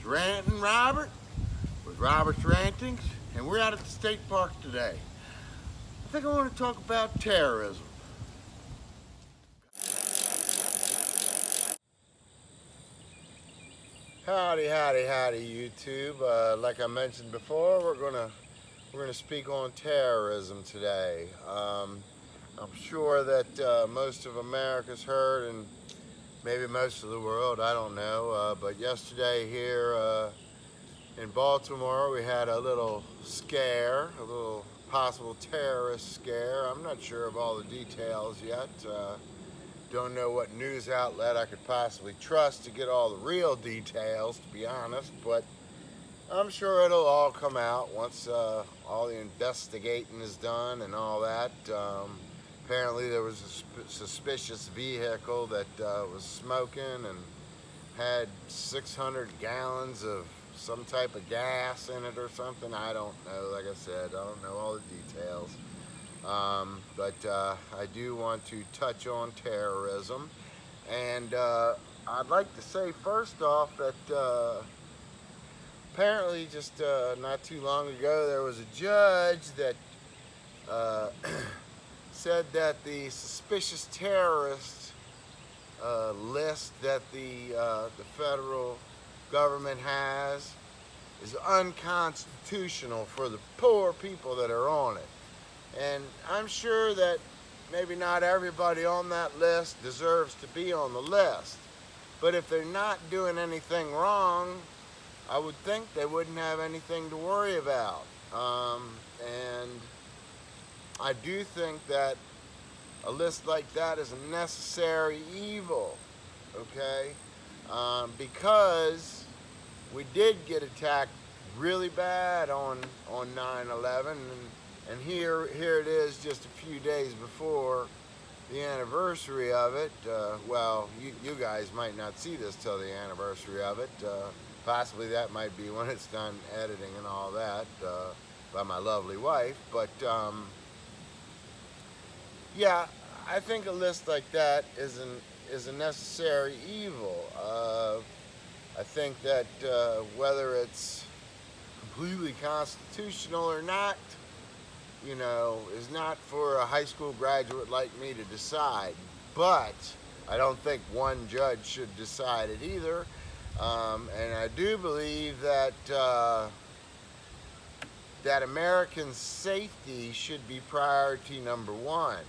Ranting Robert with Robert's Rantings, and we're out at the state park today. I think I want to talk about terrorism. Howdy, howdy, howdy, YouTube. Like I mentioned before, we're gonna speak on terrorism today. I'm sure that most of America's heard, and maybe most of the world, I don't know. But yesterday here in Baltimore, we had a little scare, a little possible terrorist scare. I'm not sure of all the details yet. Don't know what news outlet I could possibly trust to get all the real details, to be honest, but I'm sure it'll all come out once all the investigating is done and all that. Apparently there was a suspicious vehicle that was smoking and had 600 gallons of some type of gas in it or something. I don't know. Like I said, I don't know all the details. But I do want to touch on terrorism, and I'd like to say first off that apparently just not too long ago there was a judge that said that the suspicious terrorist list that the federal government has is unconstitutional for the poor people that are on it. And I'm sure that maybe not everybody on that list deserves to be on the list. But if they're not doing anything wrong, I would think they wouldn't have anything to worry about. And I do think that a list like that is a necessary evil, okay? Because we did get attacked really bad on 9/11, and here it is just a few days before the anniversary of it. Well, you guys might not see this till the anniversary of it. Possibly that might be when it's done editing and all that by my lovely wife. But yeah, I think a list like that is a necessary evil. I think that whether it's completely constitutional or not, you know, is not for a high school graduate like me to decide. But I don't think one judge should decide it either. And I do believe that that American safety should be priority number one.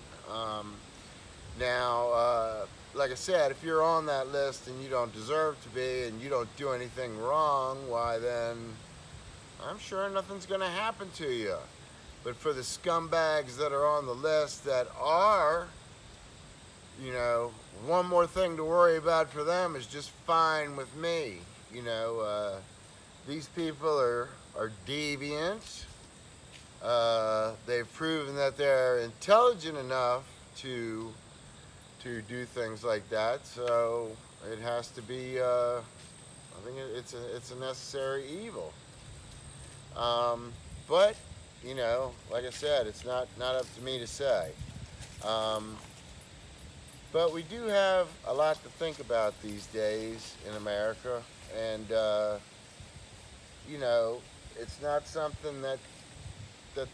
Now, like I said, if you're on that list and you don't deserve to be and you don't do anything wrong, why then I'm sure nothing's going to happen to you. But for the scumbags that are on the list that are, you know, one more thing to worry about for them is just fine with me. You know, these people are deviant. They've proven that they're intelligent enough to do things like that. So it has to be. I think it's a necessary evil. But you know, like I said, it's not up to me to say. But we do have a lot to think about these days in America, and you know, it's not something that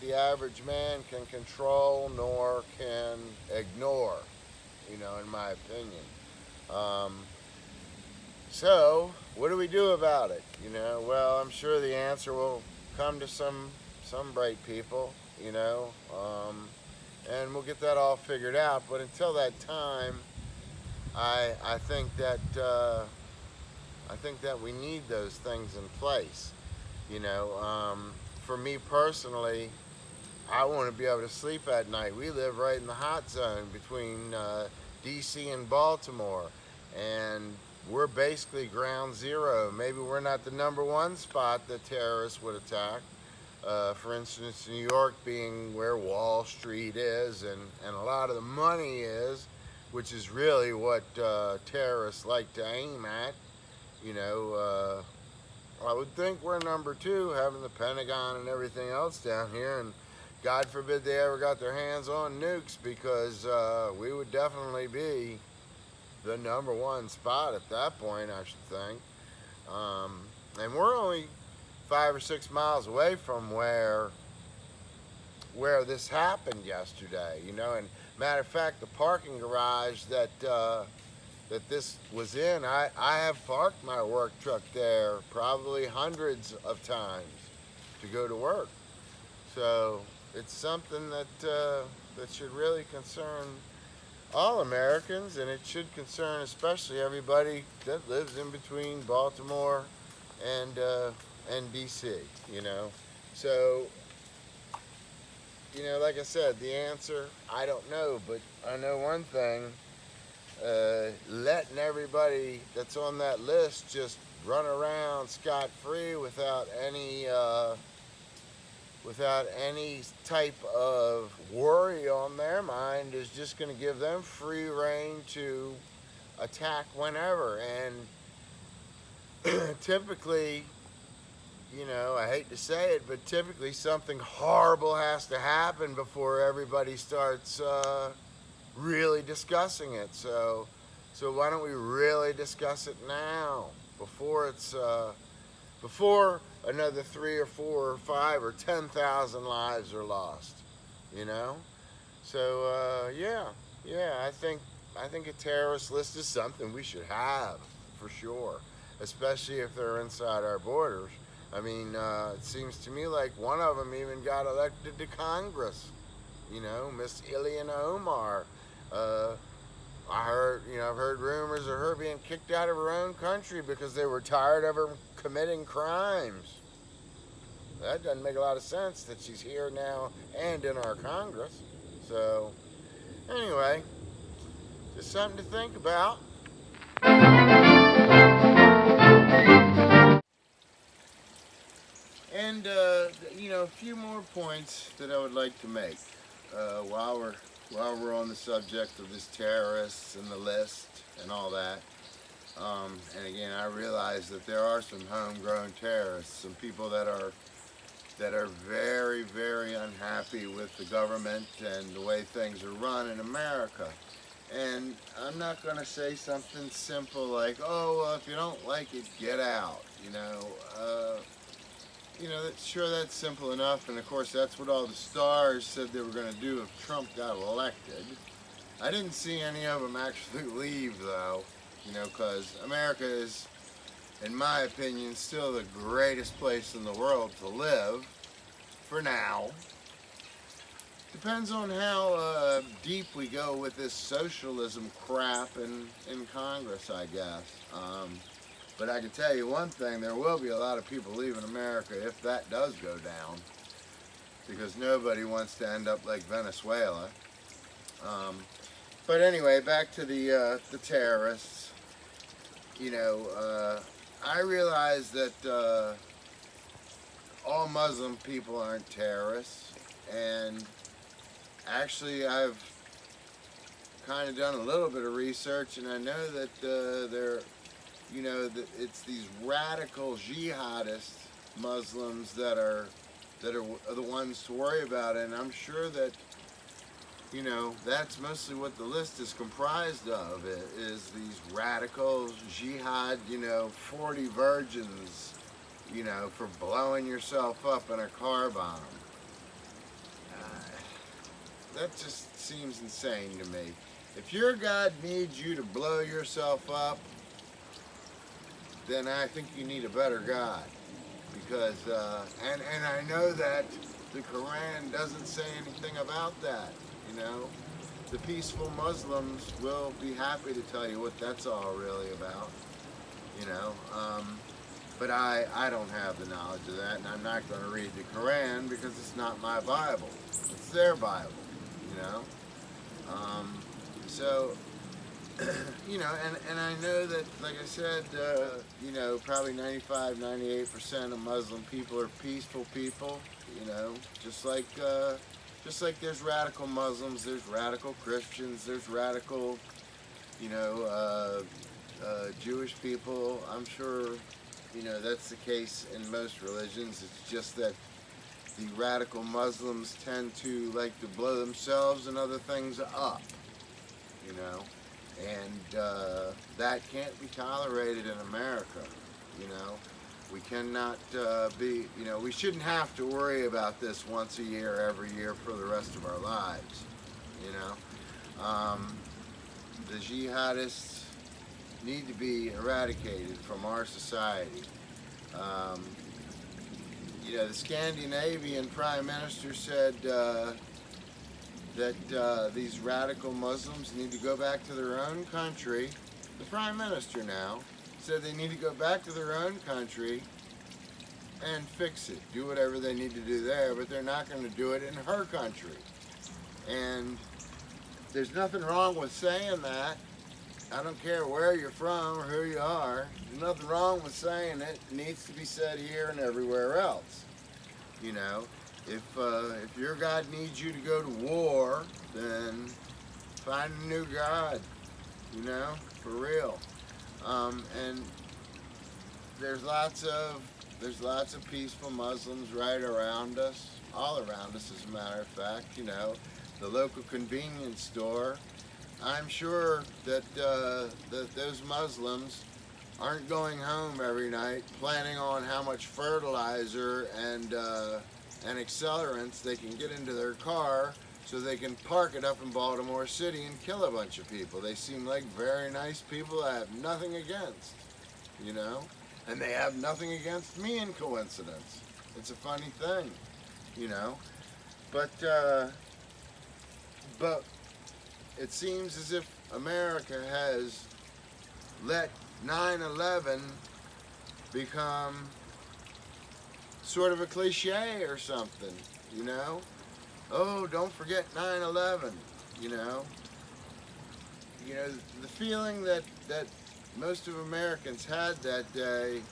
the average man can control nor can ignore, you know, in my opinion. So what do we do about it? You know, well, I'm sure the answer will come to some bright people, you know, and we'll get that all figured out. But until that time, I think that we need those things in place. You know, for me personally, I want to be able to sleep at night. We live right in the hot zone between DC and Baltimore, and we're basically ground zero. Maybe we're not the number one spot that terrorists would attack. For instance, New York being where Wall Street is and a lot of the money is, which is really what terrorists like to aim at. You know, I would think we're number two, having the Pentagon and everything else down here, and God forbid they ever got their hands on nukes, because we would definitely be the number one spot at that point, I should think. And we're only 5 or 6 miles away from where this happened yesterday, and matter of fact, the parking garage that this was in, I have parked my work truck there probably hundreds of times to go to work. So it's something that should really concern all Americans, and it should concern especially everybody that lives in between Baltimore and DC. So like I said, the answer, I don't know, but I know one thing: letting everybody that's on that list just run around scot-free without any type of worry on their mind is just going to give them free reign to attack whenever. And typically, I hate to say it, but typically something horrible has to happen before everybody starts really discussing it. So why don't we really discuss it now before another 3 or 4 or 5 or 10,000 lives are lost, So I think a terrorist list is something we should have for sure, especially if they're inside our borders. I mean, it seems to me like one of them even got elected to Congress. Miss Ileana Omar. I've heard rumors of her being kicked out of her own country because they were tired of her committing crimes. That doesn't make a lot of sense that she's here now and in our Congress. So, anyway, just something to think about. And, a few more points that I would like to make while we're on the subject of this terrorists and the list and all that. And again, I realize that there are some homegrown terrorists, some people that are very, very unhappy with the government and the way things are run in America. And I'm not going to say something simple like, oh, well, if you don't like it, get out. Sure, that's simple enough, and of course that's what all the stars said they were going to do if Trump got elected. I didn't see any of them actually leave, though, because America is, in my opinion, still the greatest place in the world to live, for now. Depends on how deep we go with this socialism crap in Congress, I guess. But I can tell you one thing, there will be a lot of people leaving America if that does go down, because nobody wants to end up like Venezuela. But anyway, back to the terrorists. I realize that all Muslim people aren't terrorists, and actually I've kind of done a little bit of research, and I know that it's these radical jihadist Muslims that are the ones to worry about, and I'm sure that that's mostly what the list is comprised of. It is these radical jihad, 40 virgins, for blowing yourself up in a car bomb. That just seems insane to me. If your God needs you to blow yourself up, then I think you need a better God. Because, and I know that the Quran doesn't say anything about that, The peaceful Muslims will be happy to tell you what that's all really about, But I don't have the knowledge of that, and I'm not going to read the Quran because it's not my Bible. It's their Bible, So, and I know that, like I said, probably 95, 98% of Muslim people are peaceful people, just like there's radical Muslims, there's radical Christians, there's radical, Jewish people. I'm sure, that's the case in most religions. It's just that the radical Muslims tend to like to blow themselves and other things up, and that can't be tolerated in America, We cannot we shouldn't have to worry about this once a year, every year for the rest of our lives, you know. The jihadists need to be eradicated from our society. The Scandinavian Prime Minister said that these radical Muslims need to go back to their own country. The Prime Minister now said they need to go back to their own country and fix it, do whatever they need to do there, but they're not going to do it in her country. And there's nothing wrong with saying that. I don't care where you're from or who you are. There's nothing wrong with saying it. It needs to be said here and everywhere else. You know, if your God needs you to go to war, then find a new God. You know, for real. And there's lots of peaceful Muslims right around us, all around us, as a matter of fact. You know, the local convenience store. I'm sure that those Muslims aren't going home every night planning on how much fertilizer and accelerants they can get into their car so they can park it up in Baltimore City and kill a bunch of people. They seem like very nice people I have nothing against, you know, and they have nothing against me in coincidence. It's a funny thing, you know, but it seems as if America has let 9/11 become sort of a cliche or something, you know? Oh, don't forget 9/11, you know? You know, the feeling that most of Americans had that day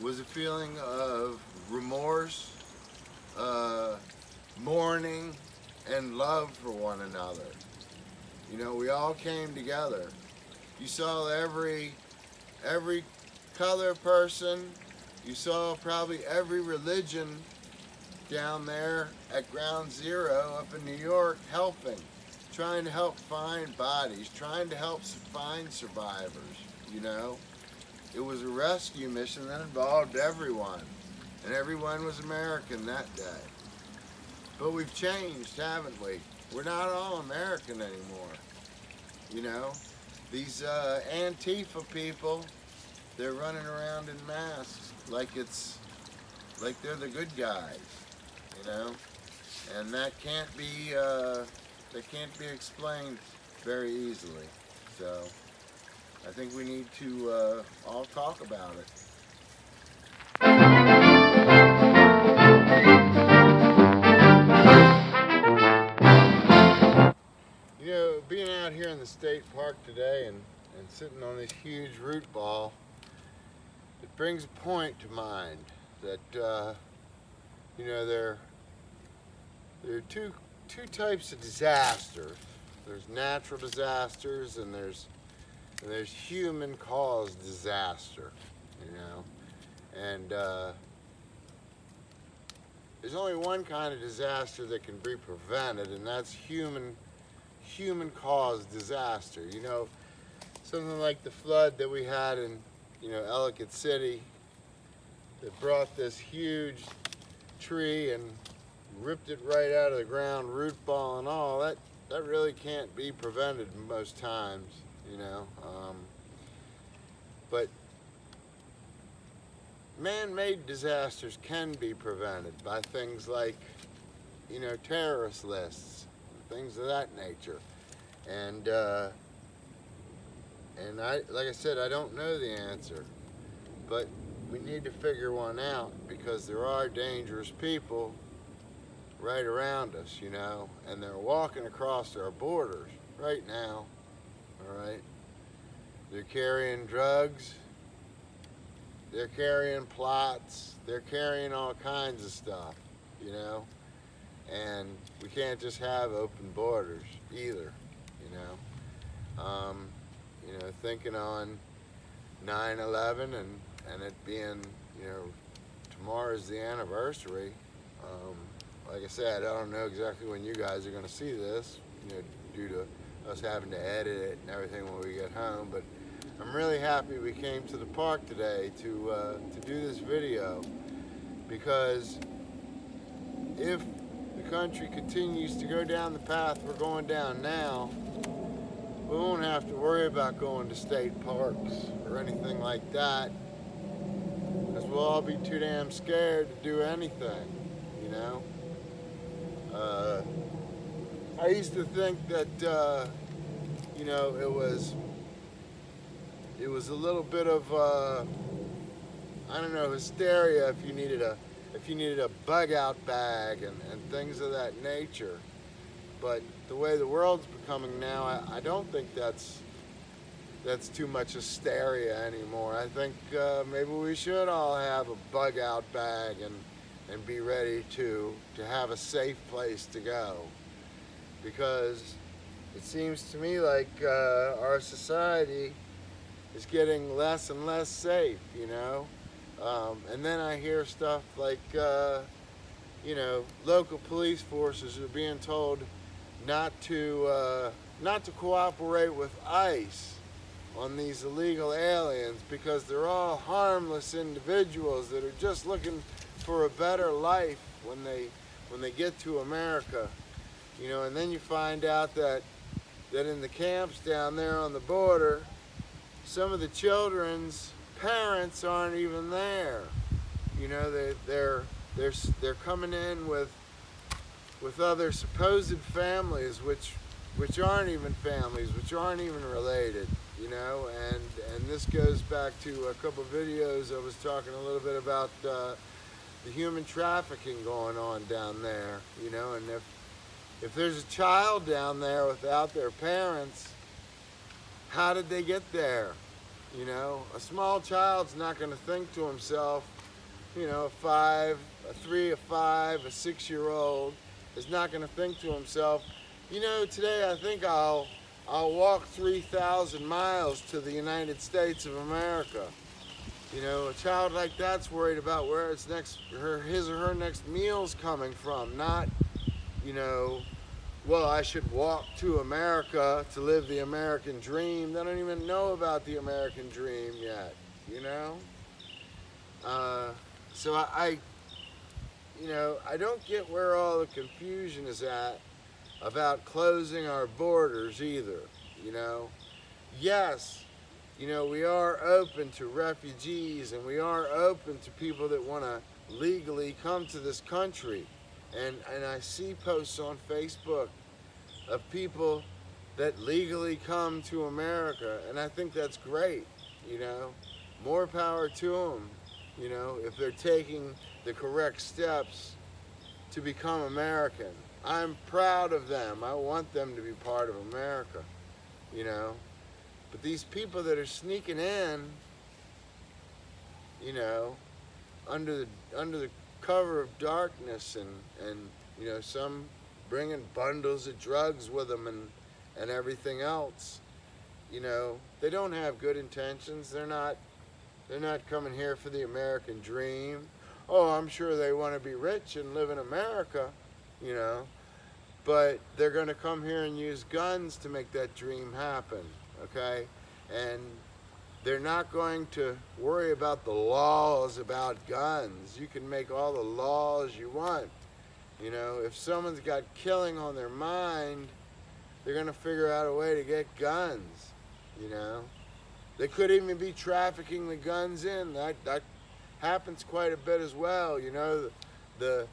was a feeling of remorse, mourning, and love for one another. You know, we all came together. You saw every color person. You saw probably every religion down there at Ground Zero up in New York helping, trying to help find bodies, trying to help find survivors, you know. It was a rescue mission that involved everyone, and everyone was American that day. But we've changed, haven't we? We're not all American anymore, you know. These Antifa people, they're running around in masks like they're the good guys, you know. And that can't be explained very easily. So I think we need to all talk about it. You know, being out here in the state park today and sitting on this huge root ball, it brings a point to mind that you know, there are two types of disasters. There's natural disasters and there's human caused disaster, you know. And there's only one kind of disaster that can be prevented, and that's human caused disaster. You know, something like the flood that we had in, you know, Ellicott City that brought this huge tree and ripped it right out of the ground, root ball and all. That really can't be prevented most times, you know. But man-made disasters can be prevented by things like, you know, terrorist lists, things of that nature. And like I said, I don't know the answer, but we need to figure one out, because there are dangerous people right around us, you know, and they're walking across our borders right now, all right? They're carrying drugs, they're carrying plots, they're carrying all kinds of stuff, you know, and we can't just have open borders either, you know. You know, thinking on 9/11 and it being, you know, tomorrow's the anniversary. Like I said, I don't know exactly when you guys are going to see this, you know, due to us having to edit it and everything when we get home, but I'm really happy we came to the park today to do this video, because if the country continues to go down the path we're going down now, we won't have to worry about going to state parks or anything like that, because we'll all be too damn scared to do anything, you know? I used to think that, you know, it was a little bit of, I don't know, hysteria if you needed a bug out bag and things of that nature. But the way the world's becoming now, I don't think that's too much hysteria anymore. I think maybe we should all have a bug out bag and be ready to have a safe place to go. Because it seems to me like our society is getting less and less safe, you know? And then I hear stuff like, you know, local police forces are being told not to cooperate with ICE on these illegal aliens because they're all harmless individuals that are just looking for a better life when they get to America. You know, and then you find out that in the camps down there on the border, some of the children's parents aren't even there. You know, they're coming in with other supposed families, which aren't even families, which aren't even related. You know, and this goes back to a couple of videos I was talking a little bit about the human trafficking going on down there. You know, and if there's a child down there without their parents, how did they get there? You know, a small child's not going to think to himself, you know, a 3, a 5, a 6-year-old is not going to think to himself, you know, today I think I'll walk 3,000 miles to the United States of America. You know, a child like that's worried about where his or her next meal's coming from, not, you know, well, I should walk to America to live the American dream. They don't even know about the American dream yet, you know? So you know, I don't get where all the confusion is at about closing our borders either, you know? Yes, you know, we are open to refugees and we are open to people that want to legally come to this country. And I see posts on Facebook of people that legally come to America, and I think that's great, you know. More power to them, you know, if they're taking the correct steps to become American. I'm proud of them. I want them to be part of America, you know. But these people that are sneaking in, you know, under the cover of darkness and you know, some bringing bundles of drugs with them and everything else, you know, they don't have good intentions. They're not coming here for the American dream. Oh, I'm sure they want to be rich and live in America, you know, but they're going to come here and use guns to make that dream happen, okay? And they're not going to worry about the laws about guns. You can make all the laws you want. You know, if someone's got killing on their mind, they're going to figure out a way to get guns, you know. They could even be trafficking the guns in. That happens quite a bit as well, you know. The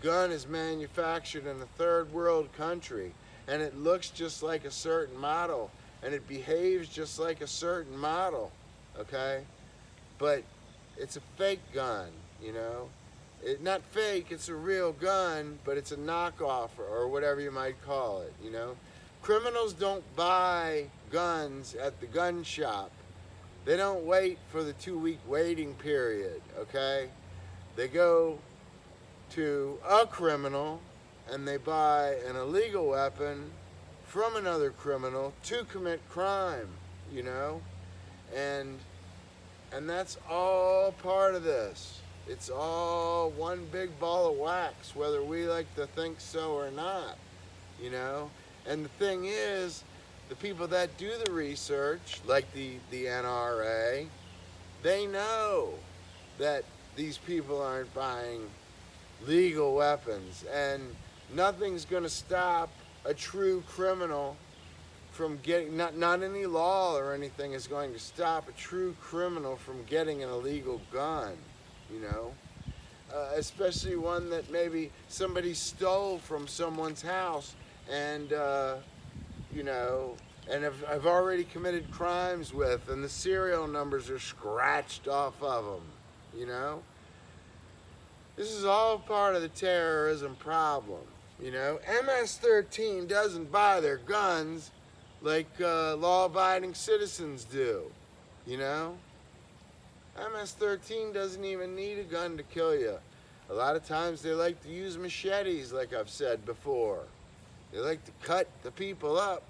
gun is manufactured in a third world country, and it looks just like a certain model, and it behaves just like a certain model, okay? But it's a fake gun, you know. Not fake, it's a real gun, but it's a knockoff or whatever you might call it, you know. Criminals don't buy guns at the gun shop. They don't wait for the 2-week waiting period, okay? They go to a criminal and they buy an illegal weapon from another criminal to commit crime, you know? And that's all part of this. It's all one big ball of wax, whether we like to think so or not, you know? And the thing is, the people that do the research, like the NRA, they know that these people aren't buying legal weapons, and nothing's going to stop a true criminal from getting, not any law or anything is going to stop a true criminal from getting an illegal gun, you know. Especially one that maybe somebody stole from someone's house and, you know, and have already committed crimes with, and the serial numbers are scratched off of them, you know. This is all part of the terrorism problem, you know. MS-13 doesn't buy their guns like law-abiding citizens do, you know. MS-13 doesn't even need a gun to kill you. A lot of times they like to use machetes, like I've said before. They like to cut the people up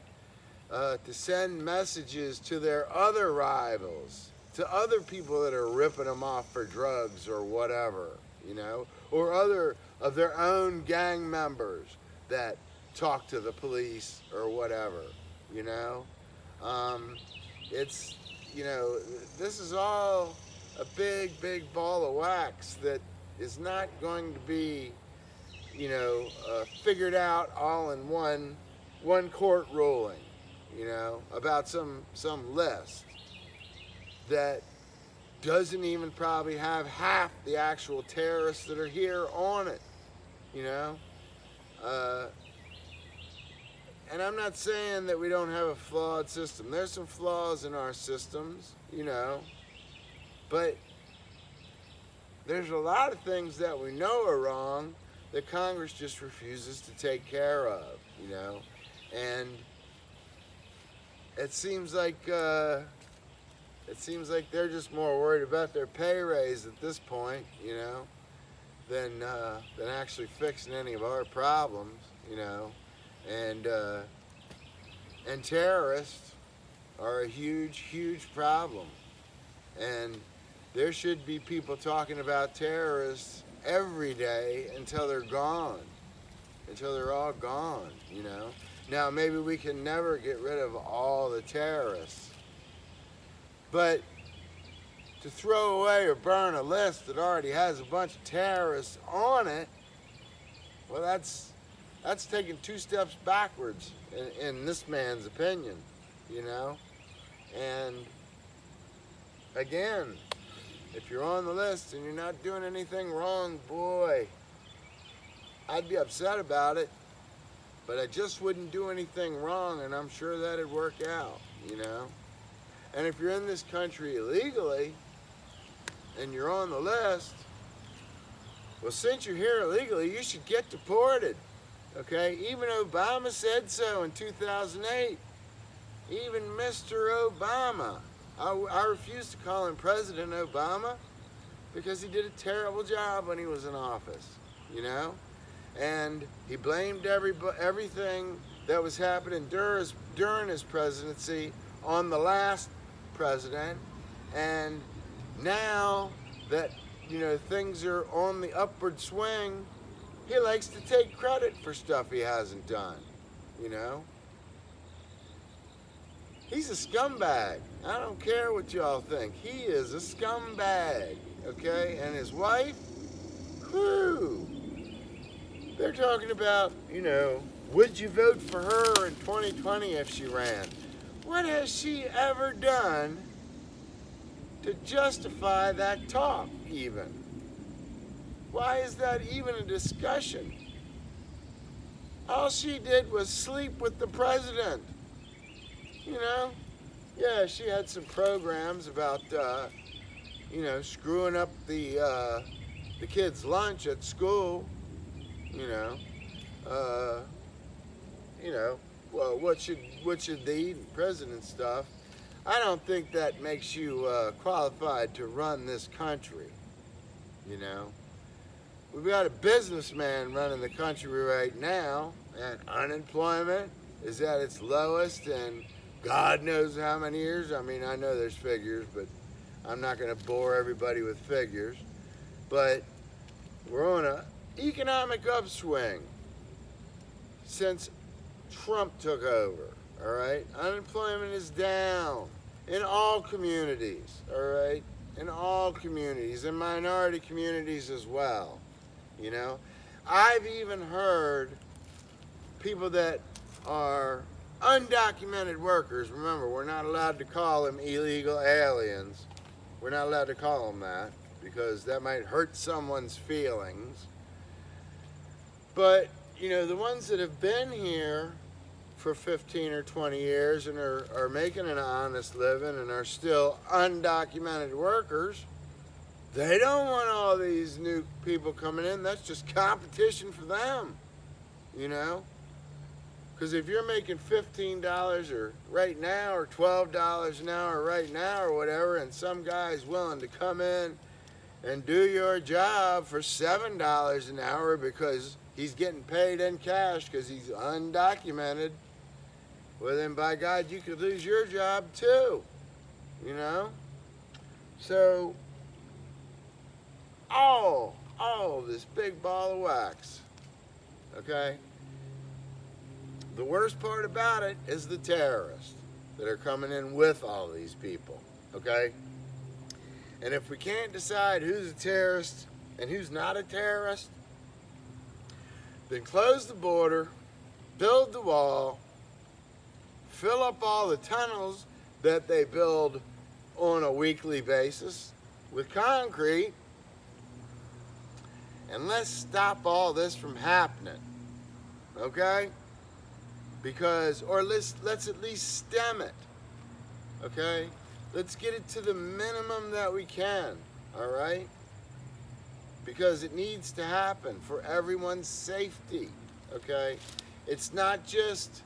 to send messages to their other rivals, to other people that are ripping them off for drugs or whatever, you know, or other of their own gang members that talk to the police or whatever, you know. It's, you know, this is all a big, big ball of wax that is not going to be, you know, figured out all in one court ruling, you know, about some list that doesn't even probably have half the actual terrorists that are here on it, you know. And I'm not saying that we don't have a flawed system. There's some flaws in our systems, you know, but there's a lot of things that we know are wrong that Congress just refuses to take care of, you know. And it seems like they're just more worried about their pay raise at this point, you know, than actually fixing any of our problems, you know. And terrorists are a huge, huge problem. And there should be people talking about terrorists every day until they're gone, until they're all gone, you know. Now, maybe we can never get rid of all the terrorists, but to throw away or burn a list that already has a bunch of terrorists on it, well, that's taking 2 steps backwards in this man's opinion, you know. And again, if you're on the list and you're not doing anything wrong, boy, I'd be upset about it, but I just wouldn't do anything wrong, and I'm sure that'd work out, you know. And if you're in this country illegally and you're on the list, well, since you're here illegally, you should get deported, okay? Even Obama said so in 2008. Even Mr. Obama. I refuse to call him President Obama because he did a terrible job when he was in office, you know? And he blamed everything that was happening during his presidency on the last president. And now that, you know, things are on the upward swing, he likes to take credit for stuff he hasn't done, you know? He's a scumbag. I don't care what y'all think. He is a scumbag, okay? And his wife, whew. They're talking about, you know, would you vote for her in 2020 if she ran? What has she ever done to justify that talk, even? Why is that even a discussion? All she did was sleep with the president. You know, yeah, she had some programs about, you know, screwing up the kids' lunch at school. You know, well, what should they eat in prison and stuff? I don't think that makes you qualified to run this country. You know, we've got a businessman running the country right now, and unemployment is at its lowest in God knows how many years. I mean, I know there's figures, but I'm not going to bore everybody with figures. But we're on an economic upswing since Trump took over, all right? Unemployment is down in all communities, all right? In all communities, in minority communities as well, you know? I've even heard people that are undocumented workers. Remember, we're not allowed to call them illegal aliens. We're not allowed to call them that because that might hurt someone's feelings. But, you know, the ones that have been here for 15 or 20 years and are making an honest living and are still undocumented workers, they don't want all these new people coming in. That's just competition for them, you know? Because if you're making $15 or right now or $12 an hour right now or whatever, and some guy's willing to come in and do your job for $7 an hour because he's getting paid in cash because he's undocumented, well then by God you could lose your job too, you know? So all this big ball of wax, okay? The worst part about it is the terrorists that are coming in with all these people, okay? And if we can't decide who's a terrorist and who's not a terrorist, then close the border, build the wall, fill up all the tunnels that they build on a weekly basis with concrete, and let's stop all this from happening, okay? Because, or let's at least stem it, okay? Let's get it to the minimum that we can, all right? Because it needs to happen for everyone's safety, okay? It's not just,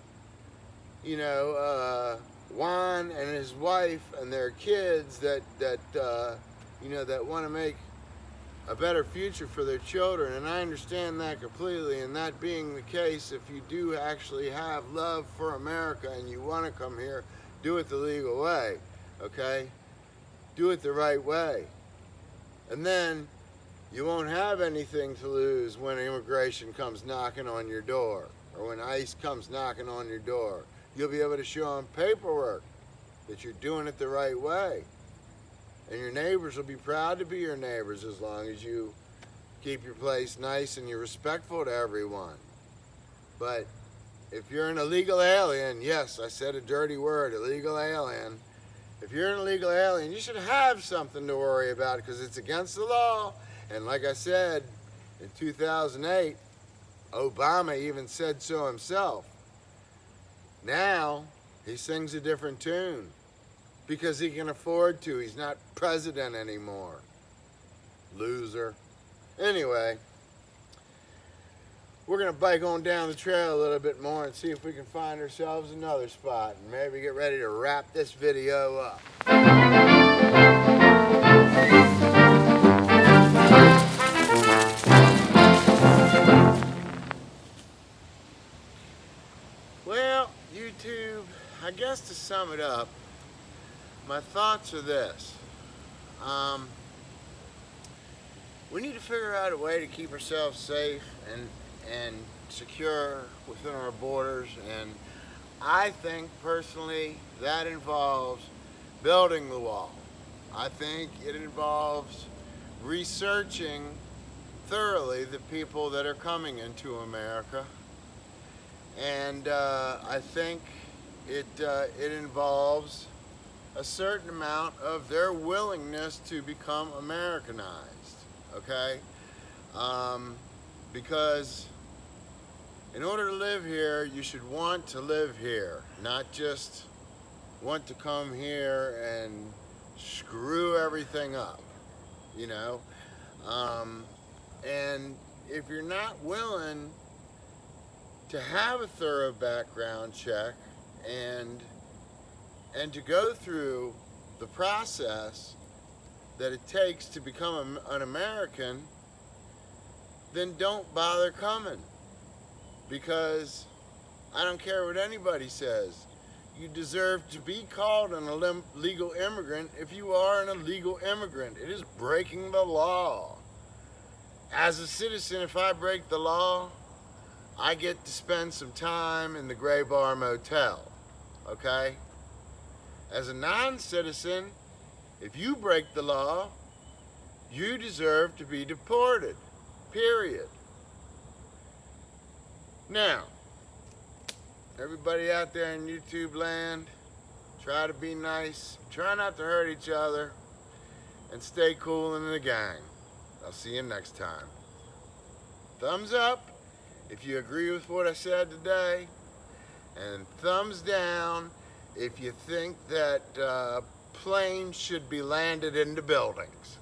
you know, Juan and his wife and their kids that you know, that want to make a better future for their children, and I understand that completely. And that being the case, if you do actually have love for America and you want to come here, do it the legal way, okay? Do it the right way. And then you won't have anything to lose when immigration comes knocking on your door or when ICE comes knocking on your door. You'll be able to show them paperwork that you're doing it the right way. And your neighbors will be proud to be your neighbors as long as you keep your place nice and you're respectful to everyone. But if you're an illegal alien, yes, I said a dirty word, illegal alien. If you're an illegal alien, you should have something to worry about because it's against the law. And like I said, in 2008, Obama even said so himself. Now, he sings a different tune. Because he can afford to. He's not president anymore. Loser. Anyway, we're going to bike on down the trail a little bit more and see if we can find ourselves another spot and maybe get ready to wrap this video up. Well, YouTube, I guess to sum it up, my thoughts are this. We need to figure out a way to keep ourselves safe and secure within our borders, and I think personally that involves building the wall. I think it involves researching thoroughly the people that are coming into America, and I think it involves a certain amount of their willingness to become Americanized, okay? Because in order to live here, you should want to live here, not just want to come here and screw everything up, you know? And if you're not willing to have a thorough background check and to go through the process that it takes to become an American, then don't bother coming. Because I don't care what anybody says. You deserve to be called an illegal immigrant if you are an illegal immigrant. It is breaking the law. As a citizen, if I break the law, I get to spend some time in the Gray Bar Motel. okay? As a non-citizen, if you break the law, you deserve to be deported, period. Now, everybody out there in YouTube land, try to be nice, try not to hurt each other, and stay cool in the gang. I'll see you next time. Thumbs up if you agree with what I said today, and thumbs down if you think that planes should be landed into buildings.